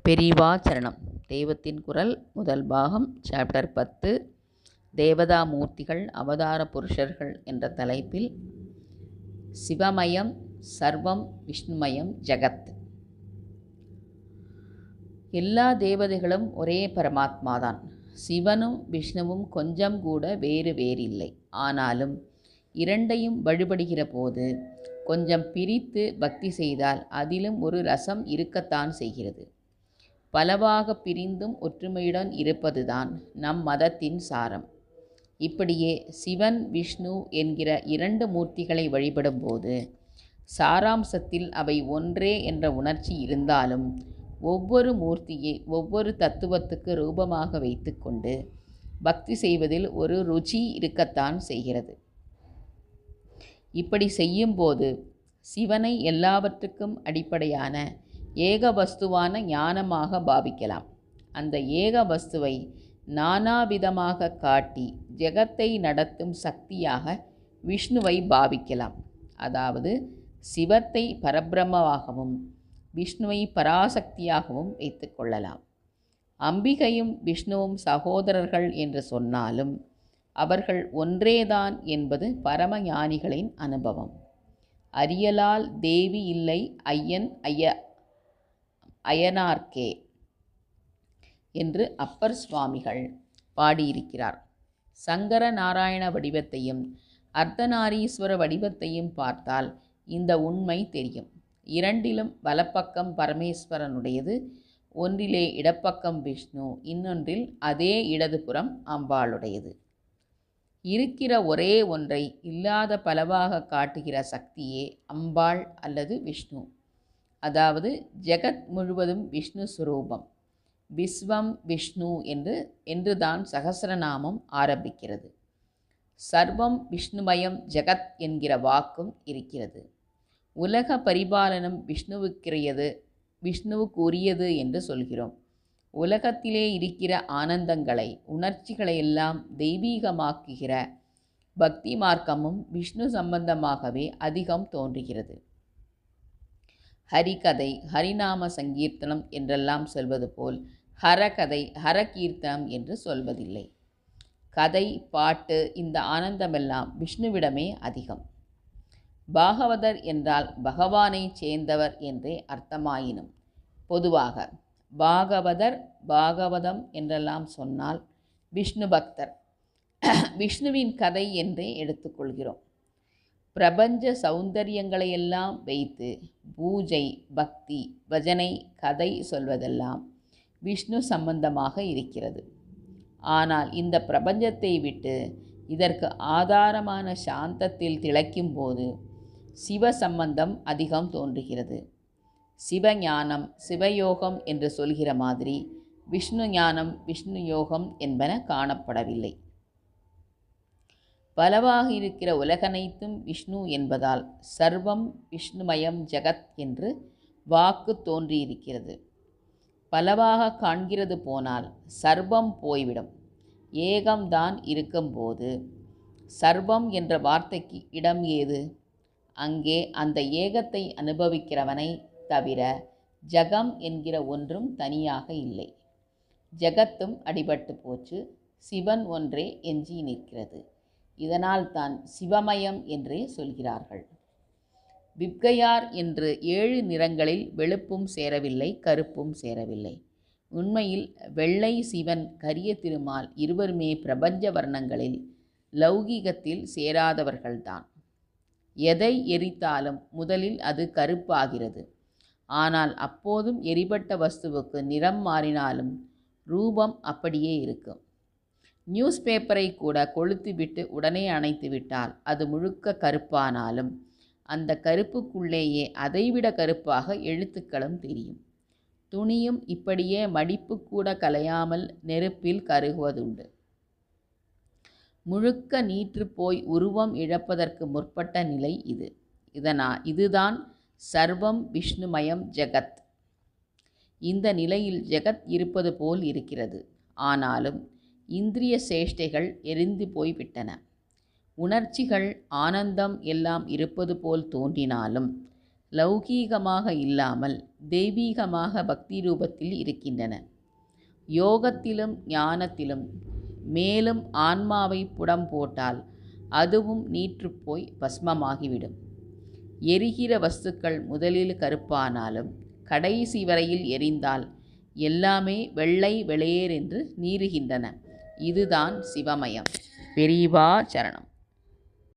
பெரியவா சரணம். தெய்வத்தின் குரல் முதல் பாகம் சாப்டர் 10 தேவதா மூர்த்திகள் அவதார புருஷர்கள் என்ற தலைப்பில் சிவமயம் சர்வம் விஷ்ணுமயம் ஜகத். எல்லா தேவதைகளும் ஒரே பரமாத்மாதான். சிவனும் விஷ்ணுவும் கொஞ்சம் கூட வேறில்லை. ஆனாலும் இரண்டையும் வழிபடுகிற போது கொஞ்சம் பிரித்து பக்தி செய்தால் அதிலும் ஒரு ரசம் இருக்கத்தான் செய்கிறது. பலவாக பிரிந்தும் ஒற்றுமையுடன் இருப்பதுதான் நம் மதத்தின் சாரம். இப்படியே சிவன் விஷ்ணு என்கிற இரண்டு மூர்த்திகளை வழிபடும்போது சாராம்சத்தில் அவை ஒன்றே என்ற உணர்ச்சி இருந்தாலும் ஒவ்வொரு மூர்த்தியை ஒவ்வொரு தத்துவத்துக்கு ரூபமாக வைத்துக்கொண்டு பக்தி செய்வதில் ஒரு ருச்சி இருக்கத்தான் செய்கிறது. இப்படி செய்யும்போது சிவனை எல்லாவற்றுக்கும் அடிப்படையான ஏக வஸ்துவான ஞானமாக பாவிக்கலாம். அந்த ஏக வஸ்துவை நானாவிதமாக காட்டி ஜெகத்தை நடத்தும் சக்தியாக விஷ்ணுவை பாவிக்கலாம். அதாவது சிவத்தை பரபிரம்மமாகவும் விஷ்ணுவை பராசக்தியாகவும் வைத்து கொள்ளலாம். அம்பிகையும் விஷ்ணுவும் சகோதரர்கள் என்று சொன்னாலும் அவர்கள் ஒன்றேதான் என்பது பரம ஞானிகளின் அனுபவம். அறியலால் தேவி இல்லை ஐயன் அயனார்க்கே என்று அப்பர் சுவாமிகள் பாடியிருக்கிறார். சங்கர நாராயண வடிவத்தையும் அர்த்தநாரீஸ்வர வடிவத்தையும் பார்த்தால் இந்த உண்மை தெரியும். இரண்டிலும் வலப்பக்கம் பரமேஸ்வரனுடையது, ஒன்றிலே இடப்பக்கம் விஷ்ணு, இன்னொன்றில் அதே இடதுபுறம் அம்பாளுடையது. இருக்கிற ஒரே ஒன்றை இல்லாத பலவாக காட்டுகிற சக்தியே அம்பாள் அல்லது விஷ்ணு. அதாவது ஜெகத் முழுவதும் விஷ்ணு சுரூபம். விஸ்வம் விஷ்ணு என்றுதான் சகஸ்ரநாமம் ஆரம்பிக்கிறது. சர்வம் விஷ்ணுமயம் ஜெகத் என்கிற வாக்கும் இருக்கிறது. உலக பரிபாலனம் விஷ்ணுவுக்குரியது என்று சொல்கிறோம். உலகத்திலே இருக்கிற ஆனந்தங்களை உணர்ச்சிகளையெல்லாம் தெய்வீகமாக்குகிற பக்தி மார்க்கமும் விஷ்ணு சம்பந்தமாகவே அதிகம் தோன்றுகிறது. ஹரிகதை ஹரிநாம சங்கீர்த்தனம் என்றெல்லாம் சொல்வது போல் ஹரகதை ஹரகீர்த்தனம் என்று சொல்வதில்லை. கதை பாட்டு இந்த ஆனந்தமெல்லாம் விஷ்ணுவிடமே அதிகம். பாகவதர் என்றால் பகவானை சேர்ந்தவர் என்றே அர்த்தமாயினும் பொதுவாக பாகவதர் பாகவதம் என்றெல்லாம் சொன்னால் விஷ்ணு பக்தர், விஷ்ணுவின் கதை என்றே எடுத்துக்கொள்கிறோம். பிரபஞ்ச சௌந்தரியங்களையெல்லாம் வைத்து பூஜை பக்தி பஜனை கதை சொல்வதெல்லாம் விஷ்ணு சம்பந்தமாக இருக்கிறது. ஆனால் இந்த பிரபஞ்சத்தை விட்டு இதற்கு ஆதாரமான சாந்தத்தில் திளைக்கும்போது சிவ சம்பந்தம் அதிகம் தோன்றுகிறது. சிவஞானம் சிவயோகம் என்று சொல்கிற மாதிரி விஷ்ணு ஞானம் விஷ்ணு யோகம் என்பன காணப்படவில்லை. பலவாக இருக்கிற உலகனைத்தும் விஷ்ணு என்பதால் சர்வம் விஷ்ணுமயம் ஜெகத் என்று வாக்கு தோன்றியிருக்கிறது. பலவாக காண்கிறது போனால் சர்வம் போய்விடும். ஏகம்தான் இருக்கும்போது சர்வம் என்ற வார்த்தைக்கு இடம் ஏது? அங்கே அந்த ஏகத்தை அனுபவிக்கிறவனை தவிர ஜகம் என்கிற ஒன்றும் தனியாக இல்லை. ஜகத்தும் அடிபட்டு போச்சு, சிவன் ஒன்றே எஞ்சி நிற்கிறது. இதனால் தான் சிவமயம் என்றே சொல்கிறார்கள். விப்கையார் என்று 7 நிறங்களில் வெளுப்பும் சேரவில்லை கருப்பும் சேரவில்லை. உண்மையில் வெள்ளை சிவன் கரிய திருமால் இருவருமே பிரபஞ்ச வர்ணங்களில் லௌகீகத்தில் சேராதவர்கள்தான். எதை எரித்தாலும் முதலில் அது கருப்பாகிறது. ஆனால் அப்போதும் எரிபட்ட வஸ்துவுக்கு நிறம் மாறினாலும் ரூபம் அப்படியே இருக்கும். நியூஸ் பேப்பரை கூட கொளுத்துவிட்டு உடனே அணைத்து விட்டால் அது முழுக்க கருப்பானாலும் அந்த கருப்புக்குள்ளேயே அதைவிட கருப்பாக எழுத்துக்களும் தெரியும். துணியும் இப்படியே மடிப்பு கூட கலையாமல் நெருப்பில் கருகுவதுண்டு. முழுக்க நீற்று போய் உருவம் இழப்பதற்கு முற்பட்ட நிலை இது. இதுதான் சர்வம் விஷ்ணுமயம் ஜெகத். இந்த நிலையில் ஜெகத் இருப்பது போல் இருக்கிறது. ஆனாலும் இந்திரிய சேஷ்டைகள் எரிந்து போய்விட்டன. உணர்ச்சிகள் ஆனந்தம் எல்லாம் இருப்பது போல் தோன்றினாலும் லௌகீகமாக இல்லாமல் தெய்வீகமாக பக்தி ரூபத்தில் இருக்கின்றன. யோகத்திலும் ஞானத்திலும் மேலும் ஆன்மாவை புடம் போட்டால் அதுவும் நீற்றுப்போய் பஸ்மமாகிவிடும். எரிகிற வஸ்துக்கள் முதலில் கருப்பானாலும் கடைசி வரையில் எரிந்தால் எல்லாமே வெள்ளை வெளியேறென்று நீறுகின்றன. இதுதான் சிவமயம். பெரியவா சரணம்.